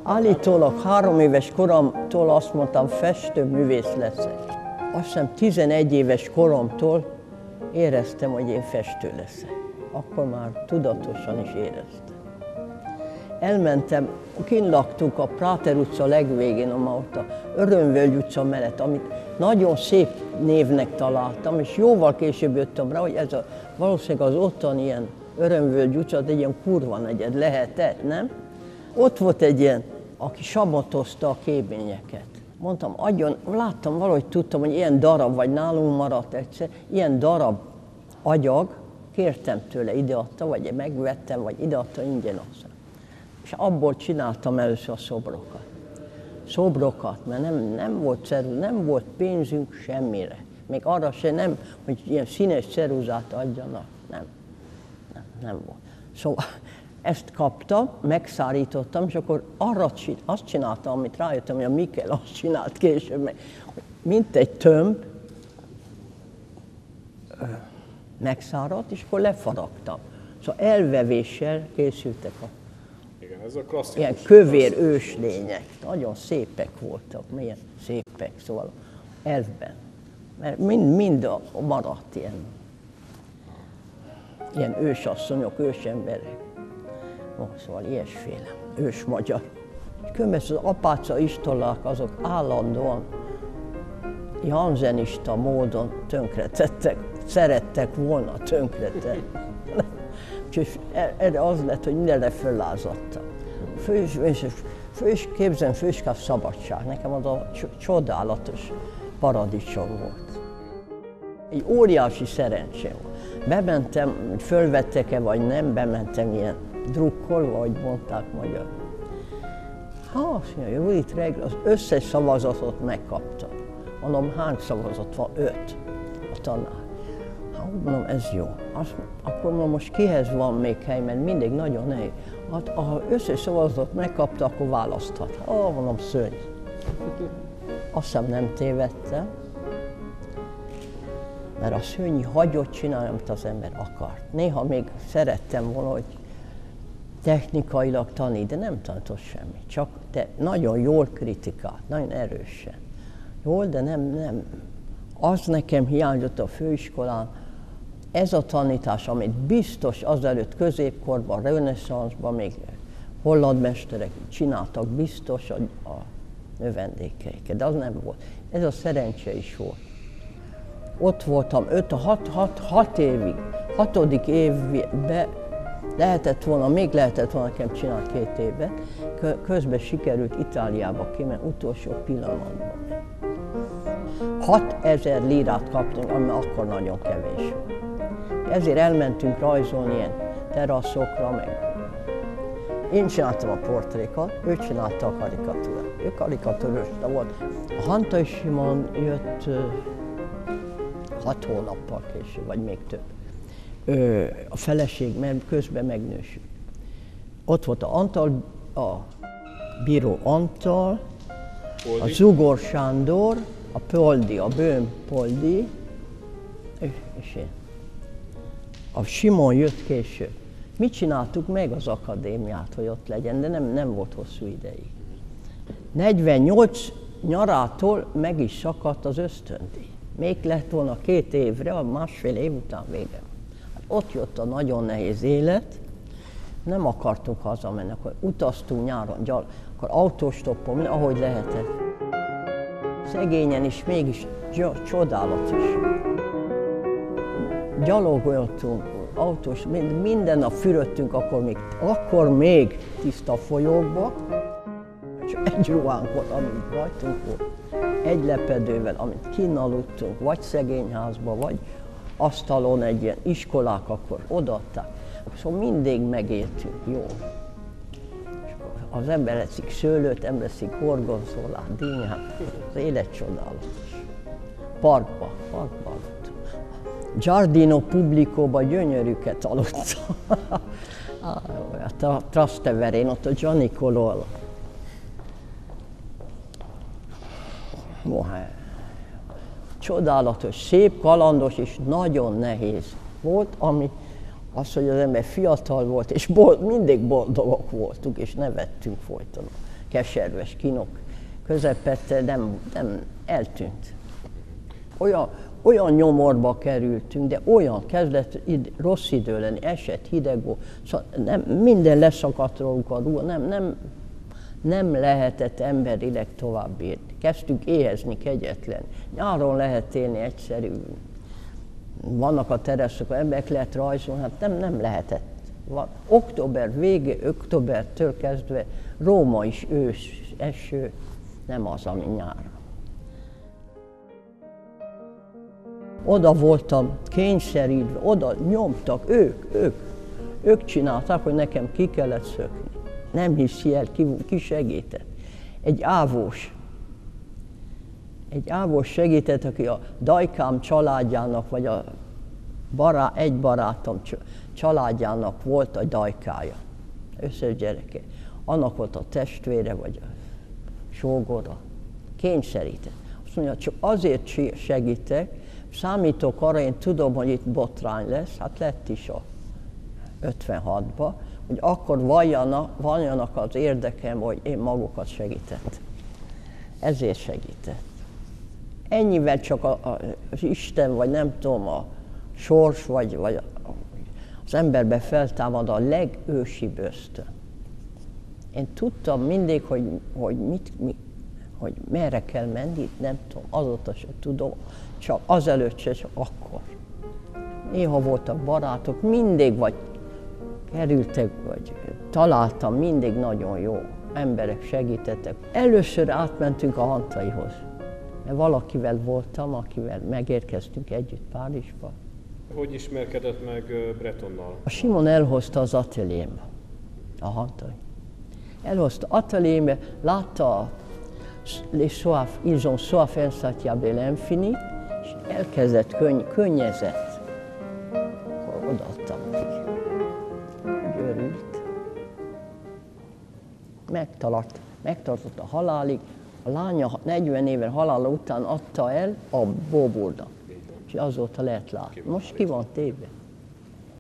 Állítólag 3 éves koromtól azt mondtam, festőművész leszek. Azt hiszem 11 éves koromtól éreztem, hogy én festő leszek. Akkor már tudatosan is éreztem. Elmentem, kint laktunk a Práter utca legvégén, ott a Örömvölgy utca mellett, amit nagyon szép névnek találtam, és jóval később jöttem rá, hogy ez valószínűleg az otthon ilyen Örömvölgy utca, egy ilyen kurva negyed lehetett, nem? Ott volt egy ilyen, aki samatozta a kébényeket. Mondtam, adjon, láttam, valahogy tudtam, hogy ilyen darab, vagy nálunk maradt egyszer, ilyen darab agyag, kértem tőle, ideadta, vagy megvettem, vagy ideadta ingyen aztán. És abból csináltam először a szobrokat. Szobrokat, mert nem volt ceruzá, nem volt pénzünk semmire. Még arra se nem, hogy ilyen színes ceruzát adjanak. Nem volt. Szóval ezt kaptam, megszárítottam, és akkor arra azt csináltam, amit rájöttem, hogy a Mikkel azt csinált később, mint egy tömb, megszáradt, és akkor lefaragtam. Szóval elvevéssel készültek a igen, ez a klasszikus. Ilyen kövér őslények. Nagyon szépek voltak, milyen szépek, szóval elfben. Mert mind maradt ilyen ősasszonyok, ősemberek. Szóval ilyesféle, ősmagyar. Különben az apáca istolák azok állandóan janzenista módon tönkretettek, szerettek volna tönkretenni. Úgyhogy erre az lett, hogy mindenre föllázadtam. Főiskáv szabadság, nekem az a csodálatos paradicsom volt. Egy óriási szerencsém volt. Bementem, fölvettek-e vagy nem, bementem ilyen drukkolva, ahogy mondták magyar. Azt mondja, jó, itt reggel az összes szavazatot megkaptam. Mondom, hány szavazat van? 5 a tanár. Mondom, ez jó. Akkor mondom, most kihez van még hely, mert mindig nagyon nehéz. Hát, ha összes szavazatot megkapta, akkor választhat. Mondom, szörny. Azt hiszem nem tévedtem, mert a szörnyi hagyott csinálni, amit az ember akart. Néha még szerettem volna, hogy technikailag tanít, de nem tanított semmit. Csak de nagyon jól kritikált, nagyon erősen. Jól, de nem. Az nekem hiányzott a főiskolán, ez a tanítás, amit biztos azelőtt középkorban, reneszánszban még holland mesterek csináltak biztos a növendékeiket, de az nem volt. Ez a szerencse is volt. Ott voltam 6 évig, 6. évben lehetett volna, még lehetett volna nekem csinálni 2 évet, közben sikerült Itáliába kimenni, utolsó pillanatban. 6000 lirát kaptunk, ami akkor nagyon kevés volt. Ezért elmentünk rajzolni ilyen teraszokra, meg én csináltam a portrékat, ő csinálta a karikatúrát. Ő karikatúrista volt. A Hantai Simon jött 6 hónappal később, vagy még több. A feleség, mert közben megnősült. Ott volt a bíró Antal, a Zugor Sándor, a Poldi, a Böhm Poldi, és én. A Simon jött később. Mi csináltuk meg az akadémiát, hogy ott legyen, de nem volt hosszú ideig. 48 nyarától meg is szakadt az ösztöndíj. Még lett volna 2 évre, a másfél év után vége. Hát ott jött a nagyon nehéz élet, nem akartunk hazamenni, akkor utaztunk nyáron, akkor autóstoppon, ahogy lehetett. Szegényen is mégis csodálatos. Gyalogoltunk, autós, minden nap fürödtünk, akkor még tiszta folyókba, csak egy ruhánk volt, amit rajtunk volt, egy lepedővel, amit kinn aludtunk, vagy szegényházba, vagy asztalon egy ilyen iskolák, akkor odaadták. Szóval mindig megéltünk jól. Az ember eszik szőlőt, ember eszik gorgonzolát, dinnyát, az élet csodálatos. Parkba aludtunk. Giardino Publicóba gyönyörűket aludtam. A Trasteverén, ott a Gianicolo alatt. Csodálatos, szép, kalandos és nagyon nehéz volt, ami az, hogy az ember fiatal volt, és mindig boldogok voltunk, és nevettünk folyton. keserves kínok közepette, nem eltűnt. Olyan nyomorba kerültünk, de olyan kezdett rossz idő lenni, esett, hideg volt, szóval minden leszakadt róluk a ruha, nem lehetett emberileg tovább érni. Kezdtünk éhezni, kegyetlen. Nyáron lehet élni egyszerű. Vannak a teraszok, emberek lehet rajzolni, hát nem lehetett. Október vége, októbertől kezdve Róma is ősz, eső, nem az, ami nyár. Oda voltam kényszerítve, oda nyomtak, ők csinálták, hogy nekem ki kellett szökni. Nem hiszi el, ki segített. Egy ávós segített, aki a dajkám családjának, vagy egy barátom családjának volt a dajkája. Összes gyereke. Annak volt a testvére, vagy a sógora. Kényszerített. Azt mondja, csak azért segítek, számítok arra, én tudom, hogy itt botrány lesz, hát lett is a 56-ban, hogy akkor valljanak az érdekem, hogy én magukat segített. Ezért segített. Ennyivel csak az Isten, vagy nem tudom, a sors, vagy az emberbe feltámad a legősibb ösztön. Én tudtam mindig, hogy merre kell menni, nem tudom, azóta se tudom, csak azelőtt se, csak akkor. Néha voltak barátok, mindig kerültek, vagy találtam, mindig nagyon jó emberek segítettek. Először átmentünk a Hantaihoz, mert valakivel voltam, akivel megérkeztünk együtt Párizsba. Hogy ismerkedett meg Bretonnal? A Simon elhozta az ateljémbe, a Hantai. Elhozta ateljémbe, látta ils ont soif insatiable et l'infini, és elkezdett könnyezett. Akkor odaadtam neki. Örült. Megtartott a halálig. A lánya 40 éven halála után adta el a bóbornak. És azóta lehet látni. Most ki van téve.